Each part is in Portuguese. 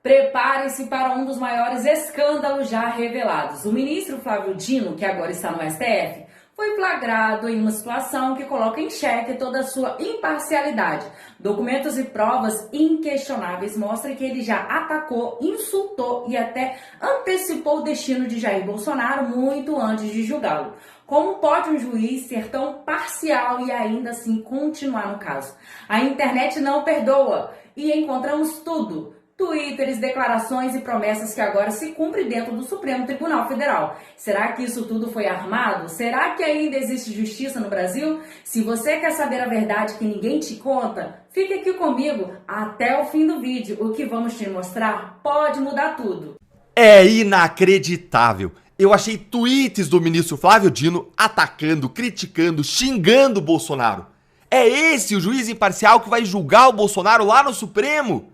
Prepare-se para um dos maiores escândalos já revelados. O ministro Flávio Dino, que agora está no STF, foi flagrado em uma situação que coloca em xeque toda a sua imparcialidade. Documentos e provas inquestionáveis mostram que ele já atacou, insultou e até antecipou o destino de Jair Bolsonaro muito antes de julgá-lo. Como pode um juiz ser tão parcial e ainda assim continuar no caso? A internet não perdoa e encontramos tudo. Twitters, declarações e promessas que agora se cumprem dentro do Supremo Tribunal Federal. Será que isso tudo foi armado? Será que ainda existe justiça no Brasil? Se você quer saber a verdade que ninguém te conta, fique aqui comigo até o fim do vídeo. O que vamos te mostrar pode mudar tudo. É inacreditável! Eu achei tweets do ministro Flávio Dino atacando, criticando, xingando o Bolsonaro. É esse o juiz imparcial que vai julgar o Bolsonaro lá no Supremo?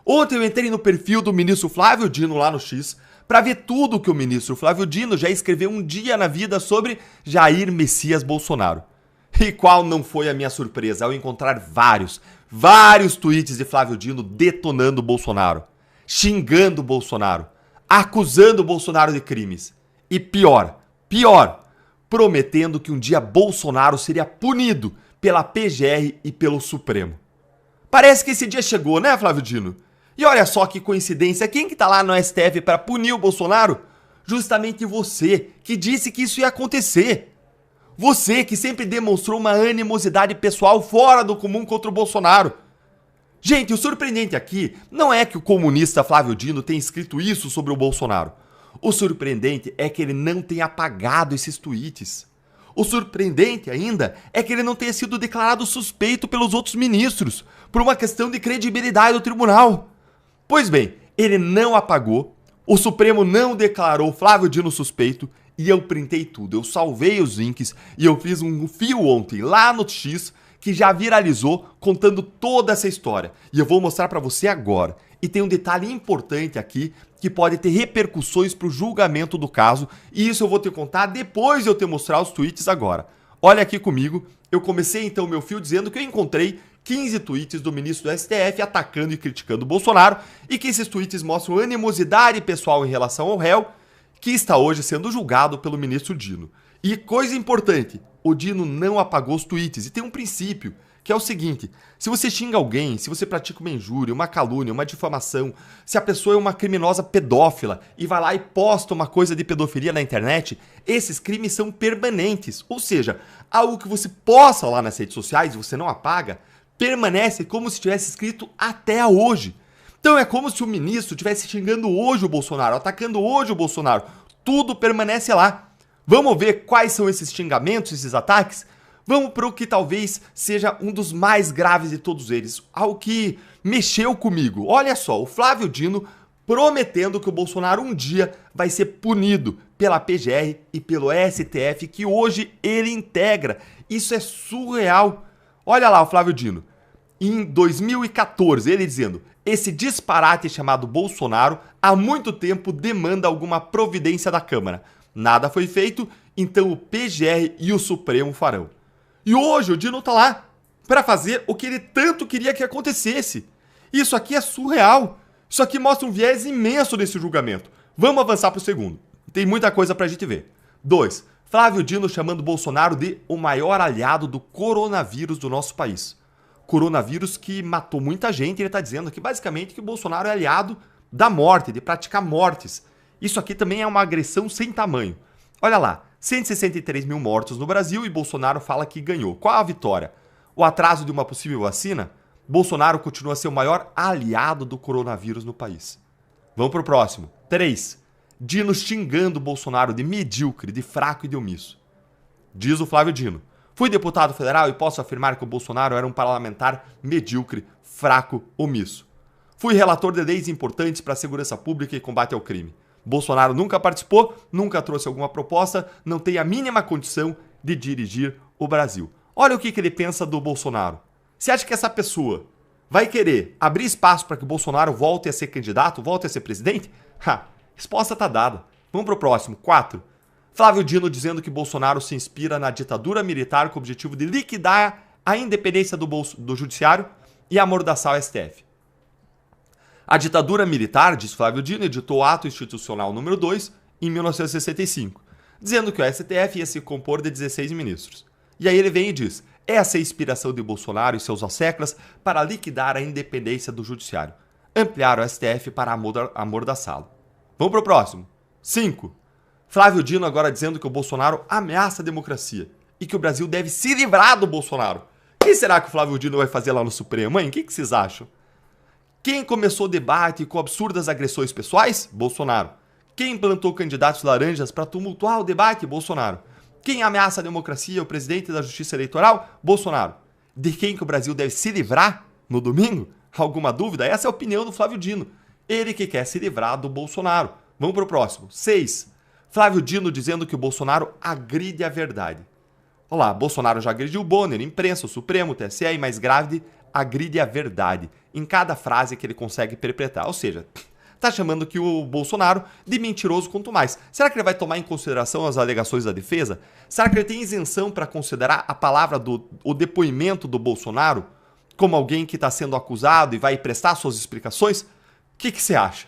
Ontem eu entrei no perfil do ministro Flávio Dino lá no X para ver tudo que o ministro Flávio Dino já escreveu um dia na vida sobre Jair Messias Bolsonaro. E qual não foi a minha surpresa ao encontrar vários tweets de Flávio Dino detonando o Bolsonaro, xingando o Bolsonaro, acusando o Bolsonaro de crimes. E pior, prometendo que um dia Bolsonaro seria punido pela PGR e pelo Supremo. Parece que esse dia chegou, né, Flávio Dino? E olha só que coincidência, quem que tá lá no STF para punir o Bolsonaro? Justamente você, que disse que isso ia acontecer. Você que sempre demonstrou uma animosidade pessoal fora do comum contra o Bolsonaro. Gente, o surpreendente aqui não é que o comunista Flávio Dino tenha escrito isso sobre o Bolsonaro. O surpreendente é que ele não tenha apagado esses tweets. O surpreendente ainda é que ele não tenha sido declarado suspeito pelos outros ministros, por uma questão de credibilidade do tribunal. Pois bem, ele não apagou, o Supremo não declarou Flávio Dino suspeito e eu printei tudo. Eu salvei os links e eu fiz um fio ontem lá no X que já viralizou contando toda essa história. E eu vou mostrar pra você agora. E tem um detalhe importante aqui que pode ter repercussões pro julgamento do caso. E isso eu vou te contar depois de eu te mostrar os tweets agora. Olha aqui comigo. Eu comecei então meu fio dizendo que eu encontrei 15 tweets do ministro do STF atacando e criticando o Bolsonaro e que esses tweets mostram animosidade pessoal em relação ao réu que está hoje sendo julgado pelo ministro Dino. E coisa importante, o Dino não apagou os tweets e tem um princípio, que é o seguinte: se você xinga alguém, se você pratica uma injúria, uma calúnia, uma difamação, se a pessoa é uma criminosa pedófila e vai lá e posta uma coisa de pedofilia na internet, esses crimes são permanentes. Ou seja, algo que você posta lá nas redes sociais e você não apaga, permanece como se tivesse escrito até hoje. Então é como se o ministro estivesse xingando hoje o Bolsonaro, atacando hoje o Bolsonaro. Tudo permanece lá. Vamos ver quais são esses xingamentos, esses ataques? Vamos para o que talvez seja um dos mais graves de todos eles, algo que mexeu comigo. Olha só, o Flávio Dino prometendo que o Bolsonaro um dia vai ser punido pela PGR e pelo STF, que hoje ele integra. Isso é surreal. Olha lá o Flávio Dino, em 2014, ele dizendo: esse disparate chamado Bolsonaro há muito tempo demanda alguma providência da Câmara. Nada foi feito, então o PGR e o Supremo farão. E hoje o Dino tá lá para fazer o que ele tanto queria que acontecesse. Isso aqui é surreal. Isso aqui mostra um viés imenso desse julgamento. Vamos avançar para o segundo. Tem muita coisa pra gente ver. 2. Flávio Dino chamando Bolsonaro de o maior aliado do coronavírus do nosso país. Coronavírus que matou muita gente. Ele está dizendo aqui basicamente que o Bolsonaro é aliado da morte, de praticar mortes. Isso aqui também é uma agressão sem tamanho. Olha lá, 163 mil mortos no Brasil e Bolsonaro fala que ganhou. Qual a vitória? O atraso de uma possível vacina? Bolsonaro continua a ser o maior aliado do coronavírus no país. Vamos pro próximo. 3. Dino xingando Bolsonaro de medíocre, de fraco e de omisso. Diz o Flávio Dino: fui deputado federal e posso afirmar que o Bolsonaro era um parlamentar medíocre, fraco, omisso. Fui relator de leis importantes para a segurança pública e combate ao crime. Bolsonaro nunca participou, nunca trouxe alguma proposta, não tem a mínima condição de dirigir o Brasil. Olha o que ele pensa do Bolsonaro. Você acha que essa pessoa vai querer abrir espaço para que o Bolsonaro volte a ser candidato, volte a ser presidente? Resposta tá dada. Vamos pro próximo. 4. Flávio Dino dizendo que Bolsonaro se inspira na ditadura militar com o objetivo de liquidar a independência do judiciário e amordaçar o STF. A ditadura militar, diz Flávio Dino, editou o Ato Institucional número 2 em 1965, dizendo que o STF ia se compor de 16 ministros. E aí ele vem e diz: essa é a inspiração de Bolsonaro e seus asseclas para liquidar a independência do judiciário. Ampliar o STF para amordaçá-lo. Vamos pro próximo. 5. Flávio Dino agora dizendo que o Bolsonaro ameaça a democracia e que o Brasil deve se livrar do Bolsonaro. O que será que o Flávio Dino vai fazer lá no Supremo, hein? O que vocês acham? Quem começou o debate com absurdas agressões pessoais? Bolsonaro. Quem plantou candidatos laranjas para tumultuar o debate? Bolsonaro. Quem ameaça a democracia, o presidente da Justiça Eleitoral? Bolsonaro. De quem que o Brasil deve se livrar no domingo? Alguma dúvida? Essa é a opinião do Flávio Dino. Ele que quer se livrar do Bolsonaro. Vamos pro próximo. 6. Flávio Dino dizendo que o Bolsonaro agride a verdade. Olha lá, Bolsonaro já agrediu o Bonner, imprensa, o Supremo, o TSE e, mais grave, agride a verdade em cada frase que ele consegue interpretar. Ou seja, tá chamando que o Bolsonaro de mentiroso quanto mais. Será que ele vai tomar em consideração as alegações da defesa? Será que ele tem isenção para considerar a palavra o depoimento do Bolsonaro como alguém que está sendo acusado e vai prestar suas explicações? O que você acha?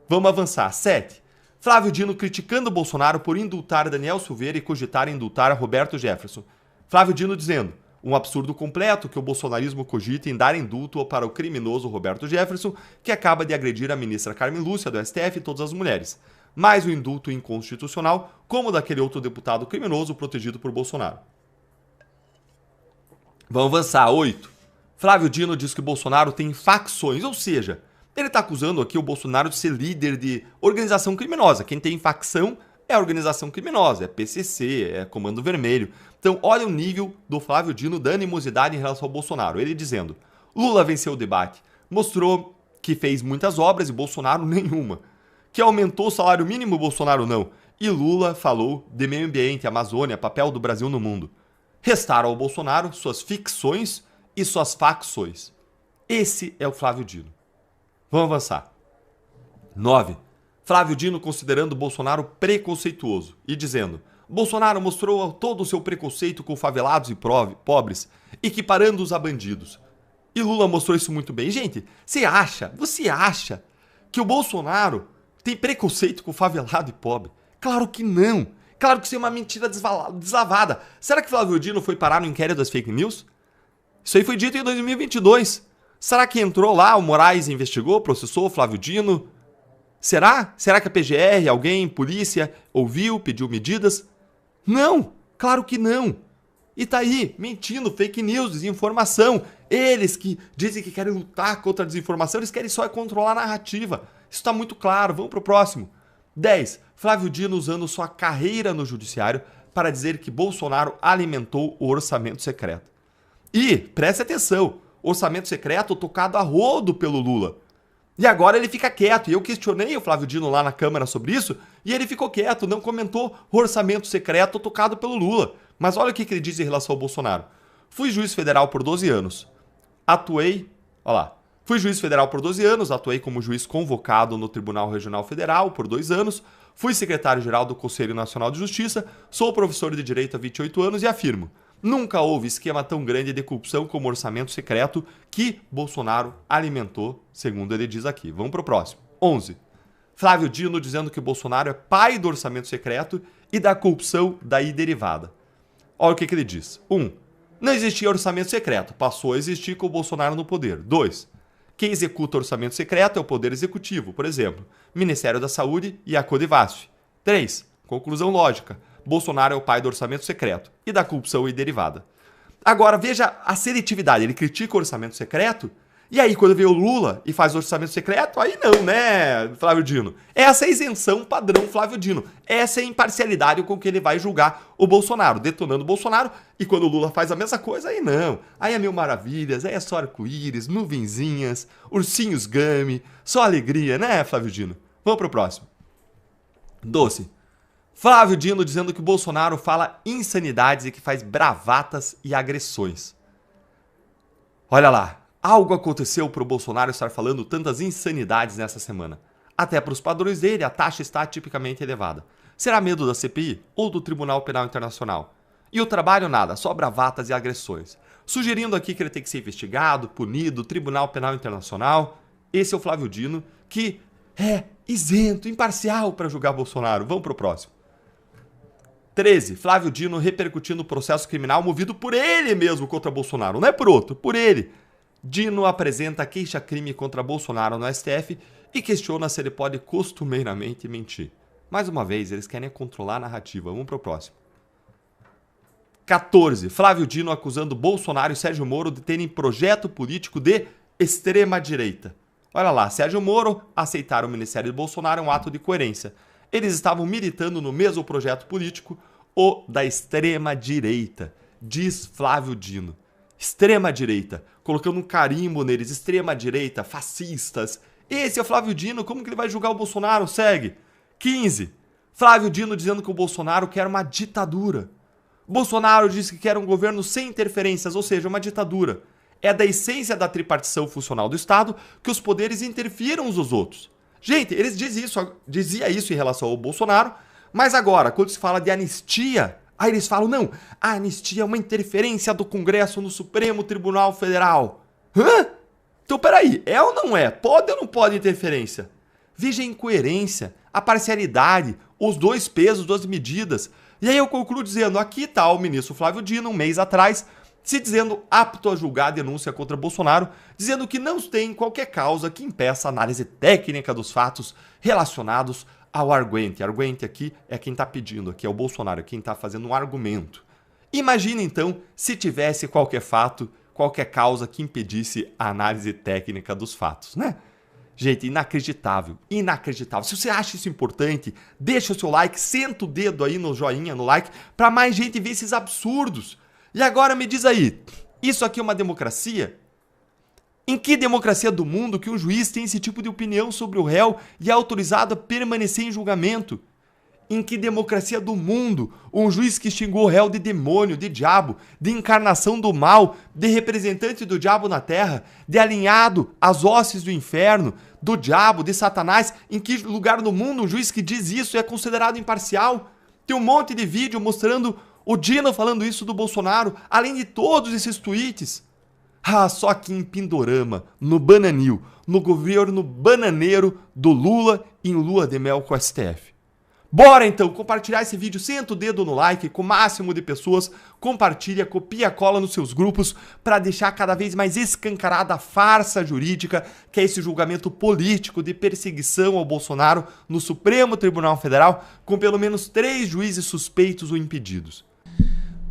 Vamos avançar. 7. Flávio Dino criticando o Bolsonaro por indultar Daniel Silveira e cogitar indultar Roberto Jefferson. Flávio Dino dizendo: um absurdo completo que o bolsonarismo cogita em dar indulto para o criminoso Roberto Jefferson, que acaba de agredir a ministra Carmen Lúcia do STF e todas as mulheres. Mais o indulto inconstitucional, como o daquele outro deputado criminoso protegido por Bolsonaro. Vamos avançar. 8. Flávio Dino diz que o Bolsonaro tem facções, ou seja, ele está acusando aqui o Bolsonaro de ser líder de organização criminosa. Quem tem facção é a organização criminosa, é PCC, é Comando Vermelho. Então, olha o nível do Flávio Dino da animosidade em relação ao Bolsonaro. Ele dizendo: Lula venceu o debate, mostrou que fez muitas obras e Bolsonaro nenhuma. Que aumentou o salário mínimo, Bolsonaro não. E Lula falou de meio ambiente, Amazônia, papel do Brasil no mundo. Restaram ao Bolsonaro suas ficções e suas facções. Esse é o Flávio Dino. Vamos avançar. 9. Flávio Dino considerando Bolsonaro preconceituoso e dizendo: Bolsonaro mostrou todo o seu preconceito com favelados e pobres, equiparando-os a bandidos. E Lula mostrou isso muito bem. Gente, você acha que o Bolsonaro tem preconceito com favelado e pobre? Claro que não. Claro que isso é uma mentira deslavada. Será que Flávio Dino foi parar no inquérito das fake news? Isso aí foi dito em 2022. Será que entrou lá, o Moraes investigou, processou o Flávio Dino? Será? Será que a PGR, alguém, polícia, ouviu, pediu medidas? Não, claro que não. E tá aí, mentindo, fake news, desinformação. Eles que dizem que querem lutar contra a desinformação, eles querem só controlar a narrativa. Isso tá muito claro, vamos pro próximo. 10. Flávio Dino usando sua carreira no judiciário para dizer que Bolsonaro alimentou o orçamento secreto. E, preste atenção, orçamento secreto tocado a rodo pelo Lula. E agora ele fica quieto. E eu questionei o Flávio Dino lá na Câmara sobre isso, e ele ficou quieto, não comentou o orçamento secreto tocado pelo Lula. Mas olha o que ele diz em relação ao Bolsonaro. Fui juiz federal por 12 anos. Fui juiz federal por 12 anos, atuei como juiz convocado no Tribunal Regional Federal por 2 anos, fui secretário-geral do Conselho Nacional de Justiça, sou professor de Direito há 28 anos e afirmo: nunca houve esquema tão grande de corrupção como orçamento secreto que Bolsonaro alimentou, segundo ele diz aqui. Vamos pro próximo. 11. Flávio Dino dizendo que Bolsonaro é pai do orçamento secreto e da corrupção daí derivada. Olha o que ele diz. 1. Não existia orçamento secreto, passou a existir com o Bolsonaro no poder. 2. Quem executa orçamento secreto é o Poder Executivo, por exemplo, Ministério da Saúde e a Codevasf. 3. Conclusão lógica. Bolsonaro é o pai do orçamento secreto e da corrupção e derivada. Agora, veja a seletividade. Ele critica o orçamento secreto, e aí quando vê o Lula e faz o orçamento secreto, aí não, né, Flávio Dino? Essa é a isenção padrão Flávio Dino. Essa é a imparcialidade com que ele vai julgar o Bolsonaro, detonando o Bolsonaro, e quando o Lula faz a mesma coisa, aí não. Aí é mil maravilhas, aí é só arco-íris, nuvenzinhas, ursinhos gummy, só alegria, né, Flávio Dino? Vamos pro próximo. 12. Flávio Dino dizendo que o Bolsonaro fala insanidades e que faz bravatas e agressões. Olha lá, algo aconteceu para o Bolsonaro estar falando tantas insanidades nessa semana. Até para os padrões dele, a taxa está tipicamente elevada. Será medo da CPI ou do Tribunal Penal Internacional? E o trabalho nada, só bravatas e agressões. Sugerindo aqui que ele tem que ser investigado, punido, Tribunal Penal Internacional. Esse é o Flávio Dino, que é isento, imparcial para julgar Bolsonaro. Vamos pro próximo. 13. Flávio Dino repercutindo o processo criminal movido por ele mesmo contra Bolsonaro. Não é por outro, por ele. Dino apresenta queixa-crime contra Bolsonaro no STF e questiona se ele pode costumeiramente mentir. Mais uma vez, eles querem controlar a narrativa. Vamos pro próximo. 14. Flávio Dino acusando Bolsonaro e Sérgio Moro de terem projeto político de extrema-direita. Olha lá, Sérgio Moro aceitar o ministério de Bolsonaro é um ato de coerência. Eles estavam militando no mesmo projeto político, o da extrema-direita, diz Flávio Dino. Extrema-direita, colocando um carimbo neles, extrema-direita, fascistas. Esse é o Flávio Dino, como que ele vai julgar o Bolsonaro? Segue. 15. Flávio Dino dizendo que o Bolsonaro quer uma ditadura. Bolsonaro disse que quer um governo sem interferências, ou seja, uma ditadura. É da essência da tripartição funcional do Estado que os poderes interfiram uns nos outros. Gente, eles dizia isso em relação ao Bolsonaro, mas agora, quando se fala de anistia, aí eles falam, não, a anistia é uma interferência do Congresso no Supremo Tribunal Federal. Hã? Então, peraí, é ou não é? Pode ou não pode interferência? Veja a incoerência, a parcialidade, os dois pesos, duas medidas. E aí eu concluo dizendo, aqui está o ministro Flávio Dino, um mês atrás, se dizendo apto a julgar a denúncia contra Bolsonaro, dizendo que não tem qualquer causa que impeça a análise técnica dos fatos relacionados ao arguente. Arguente aqui é quem está pedindo, aqui é o Bolsonaro, quem está fazendo um argumento. Imagina então se tivesse qualquer fato, qualquer causa que impedisse a análise técnica dos fatos, né? Gente, inacreditável, inacreditável. Se você acha isso importante, deixa o seu like, senta o dedo aí no joinha, no like, para mais gente ver esses absurdos. E agora me diz aí, isso aqui é uma democracia? Em que democracia do mundo que um juiz tem esse tipo de opinião sobre o réu e é autorizado a permanecer em julgamento? Em que democracia do mundo um juiz que xingou o réu de demônio, de diabo, de encarnação do mal, de representante do diabo na terra, de alinhado às hostes do inferno, do diabo, de Satanás, em que lugar no mundo um juiz que diz isso é considerado imparcial? Tem um monte de vídeo mostrando o Dino falando isso do Bolsonaro, além de todos esses tweets. Ah, só aqui em Pindorama, no Bananil, no governo bananeiro do Lula em lua de mel com o STF. Bora então compartilhar esse vídeo, senta o dedo no like com o máximo de pessoas, compartilha, copia, cola nos seus grupos para deixar cada vez mais escancarada a farsa jurídica que é esse julgamento político de perseguição ao Bolsonaro no Supremo Tribunal Federal com pelo menos 3 juízes suspeitos ou impedidos.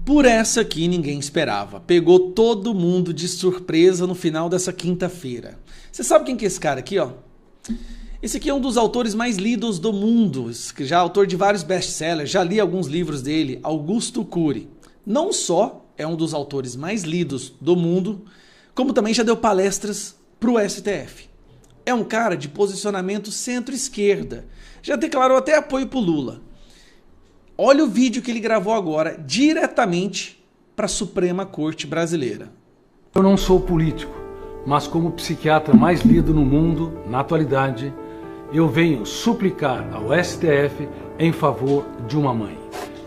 Por essa aqui ninguém esperava, pegou todo mundo de surpresa no final dessa quinta-feira. Você sabe quem que é esse cara aqui, ó? Esse aqui é um dos autores mais lidos do mundo, já autor de vários best-sellers, já li alguns livros dele, Augusto Cury. Não só é um dos autores mais lidos do mundo, como também já deu palestras para o STF. É um cara de posicionamento centro-esquerda, já declarou até apoio para o Lula. Olha o vídeo que ele gravou agora, diretamente para a Suprema Corte Brasileira. Eu não sou político, mas como psiquiatra mais lido no mundo, na atualidade, eu venho suplicar ao STF em favor de uma mãe,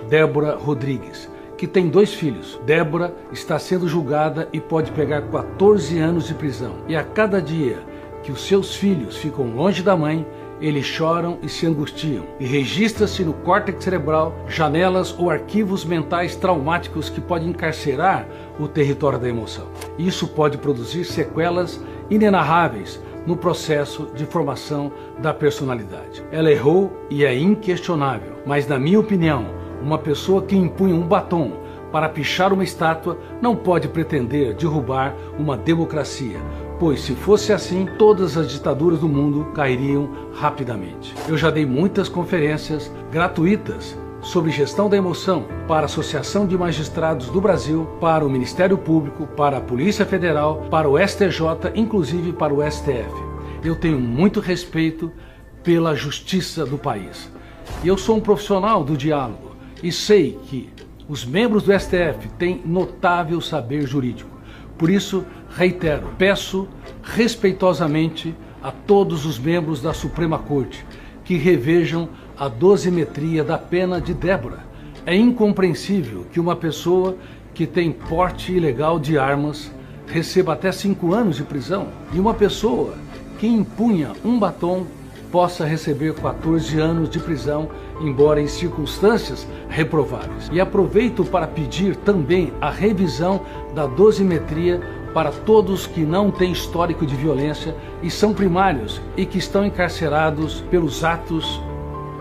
Débora Rodrigues, que tem 2 filhos. Débora está sendo julgada e pode pegar 14 anos de prisão. E a cada dia que os seus filhos ficam longe da mãe, eles choram e se angustiam. E registra-se no córtex cerebral janelas ou arquivos mentais traumáticos que podem encarcerar o território da emoção. Isso pode produzir sequelas inenarráveis no processo de formação da personalidade. Ela errou e é inquestionável, mas na minha opinião, uma pessoa que impunha um batom para pichar uma estátua não pode pretender derrubar uma democracia, pois se fosse assim, todas as ditaduras do mundo cairiam rapidamente. Eu já dei muitas conferências gratuitas sobre gestão da emoção para a Associação de Magistrados do Brasil, para o Ministério Público, para a Polícia Federal, para o STJ, inclusive para o STF. Eu tenho muito respeito pela justiça do país. Eu sou um profissional do diálogo e sei que os membros do STF têm notável saber jurídico. Por isso, reitero, peço respeitosamente a todos os membros da Suprema Corte que revejam a dosimetria da pena de Débora. É incompreensível que uma pessoa que tem porte ilegal de armas receba até 5 anos de prisão e uma pessoa que quem empunha um batom possa receber 14 anos de prisão, embora em circunstâncias reprováveis. E aproveito para pedir também a revisão da dosimetria para todos que não têm histórico de violência e são primários e que estão encarcerados pelos atos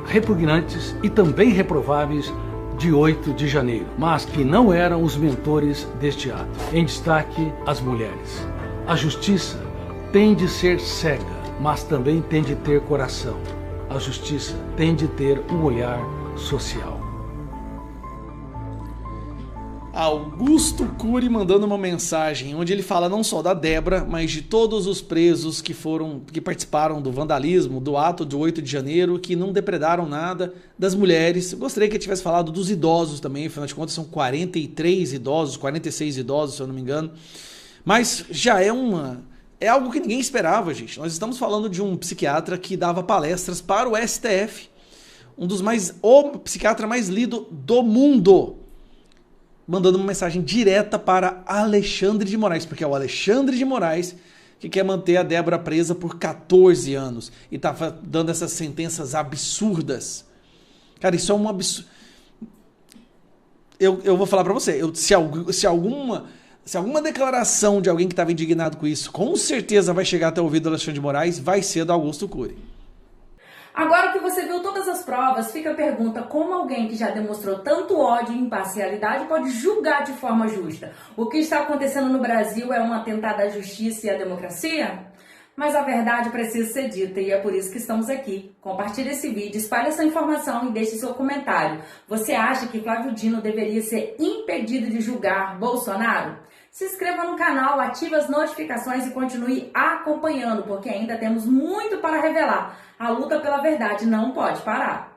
repugnantes e também reprováveis de 8 de janeiro, mas que não eram os mentores deste ato. Em destaque, as mulheres. A justiça tem de ser cega, mas também tem de ter coração. A justiça tem de ter um olhar social. Augusto Cury mandando uma mensagem onde ele fala não só da Débora, mas de todos os presos que participaram do vandalismo, do ato de 8 de janeiro, que não depredaram nada, das mulheres. Eu gostaria que ele tivesse falado dos idosos também, afinal de contas são 43 idosos, 46 idosos, se eu não me engano. Mas já é algo que ninguém esperava, gente. Nós estamos falando de um psiquiatra que dava palestras para o STF, o psiquiatra mais lido do mundo, mandando uma mensagem direta para Alexandre de Moraes, porque é o Alexandre de Moraes que quer manter a Débora presa por 14 anos e tá dando essas sentenças absurdas. Cara, isso é um absurdo. Eu vou falar para você, se alguma declaração de alguém que estava indignado com isso, com certeza vai chegar até o ouvido do Alexandre de Moraes, vai ser do Augusto Cury. Agora que você viu todas as provas, fica a pergunta: como alguém que já demonstrou tanto ódio e imparcialidade pode julgar de forma justa? O que está acontecendo no Brasil é um atentado à justiça e à democracia? Mas a verdade precisa ser dita e é por isso que estamos aqui. Compartilhe esse vídeo, espalhe essa informação e deixe seu comentário. Você acha que Flávio Dino deveria ser impedido de julgar Bolsonaro? Se inscreva no canal, ative as notificações e continue acompanhando, porque ainda temos muito para revelar. A luta pela verdade não pode parar.